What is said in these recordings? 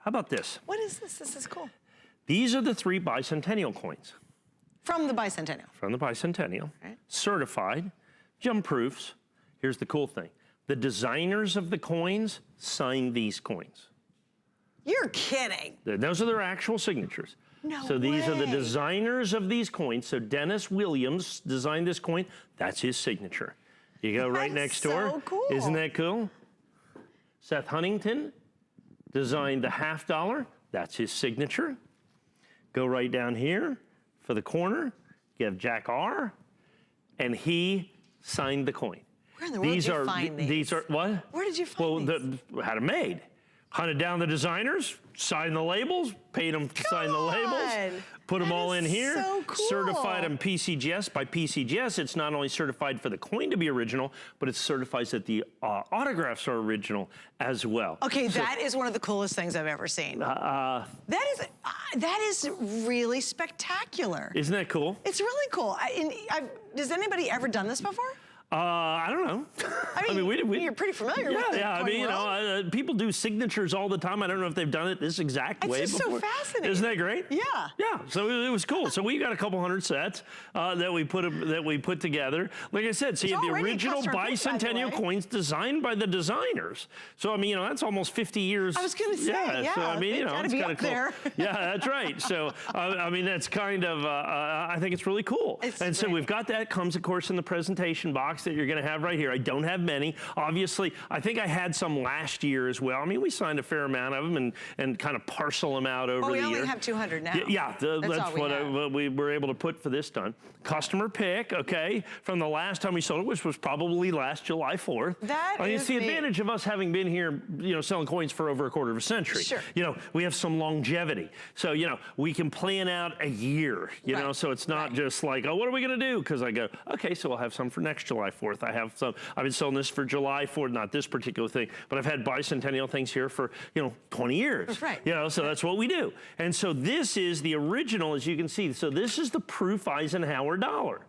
How about this? What is this? This is cool. These are the 3 Bicentennial coins. From the Bicentennial. From the Bicentennial. Right. Certified, gem proofs. Here's the cool thing. The designers of the coins signed these coins. You're kidding. Those are their actual signatures. No So these are the way. designers of these coins. So Dennis Williams designed this coin. That's his signature. You go right next door. So cool. Isn't that cool? Seth Huntington designed the $50. That's his signature. Go right down here for the corner. You have Jack R. And he signed the coin. Where in the world did you find these? These are, what? Where did you find these? Had them made. Hunted down the designers, signed the labels, paid them to sign the labels, put them all in here, so cool. Certified them PCGS. By PCGS, it's not only certified for the coin to be original, but it certifies that the autographs are original as well. Okay, so, that is one of the coolest things I've ever seen. That is really spectacular. Isn't that cool? It's really cool. Has anybody ever done this before? I don't know. I mean, you're pretty familiar with it. Yeah, I mean, you know, people do signatures all the time. I don't know if they've done it this exact way before. It's just so fascinating. Isn't that great? Yeah. Yeah, so it was cool. So we got a couple hundred sets that we put together. Like I said, so you have the original Bicentennial coins designed by the designers. So I mean, you know, that's almost 50 years. I was going to say, yeah. So I mean, you know, it's kind of cool. There. Yeah, that's right. So I mean, that's kind of I think it's really cool. And so we've got that. Comes of course in the presentation box that you're going to have right here. I don't have many. Obviously, I think I had some last year as well. I mean, we signed a fair amount of them and kind of parcel them out over the year. We only have 200 now. Yeah, that's what we were able to put for this done. Customer pick, okay, from the last time we sold it, which was probably last July 4th. That is it's the advantage of us having been here, you know, selling coins for over a quarter of a century. Sure. You know, we have some longevity. So, you know, we can plan out a year, you know, so it's not just like, oh, what are we going to do? Because I go, okay, so we'll have some for next July 4th. I have some, I've been selling this for July 4th, not this particular thing, but I've had Bicentennial things here for, you know, 20 years. Right. You know, so that's what we do. And so this is the original, as you can see. So this is the proof Eisenhower dollar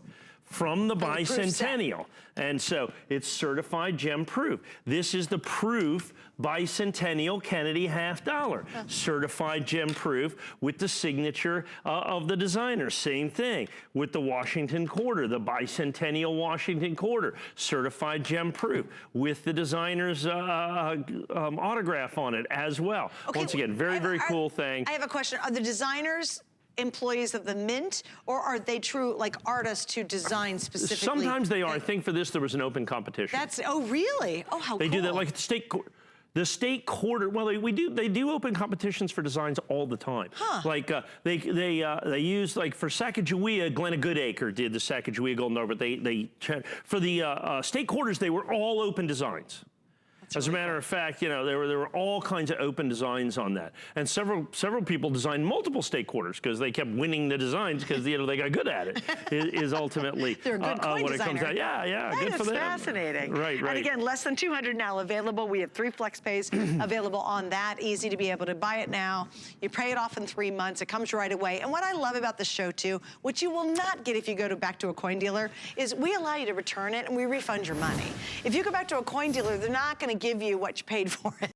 from the Bicentennial. And so it's certified gem proof. This is the proof Bicentennial Kennedy $50. Certified gem proof with the signature of the designer. Same thing with the Washington quarter, the Bicentennial Washington quarter. Certified gem proof with the designer's autograph on it as well. Okay, once again, very cool thing. I have a question. Are the designers employees of the Mint, or are they true like artists who design specifically? Sometimes they are. I think for this there was an open competition. Oh really? Oh, how cool. They do that like the state quarter. Well, they do open competitions for designs all the time. Like they use, like for Sacagawea, Glenna Goodacre did the Sacagawea Golden Door, but for the state quarters they were all open designs. As a matter of fact, you know, there were all kinds of open designs on that, and several people designed multiple state quarters because they kept winning the designs because you know they got good at it. Is ultimately they're a good coin when designer. It comes out. Yeah, good for them. That's fascinating. Right. And again, less than 200 now available. We have 3 flex pays available on that. Easy to be able to buy it now. You pay it off in 3 months. It comes right away. And what I love about the show too, which you will not get if you go back to a coin dealer, is we allow you to return it and we refund your money. If you go back to a coin dealer, they're not going to give you what you paid for it.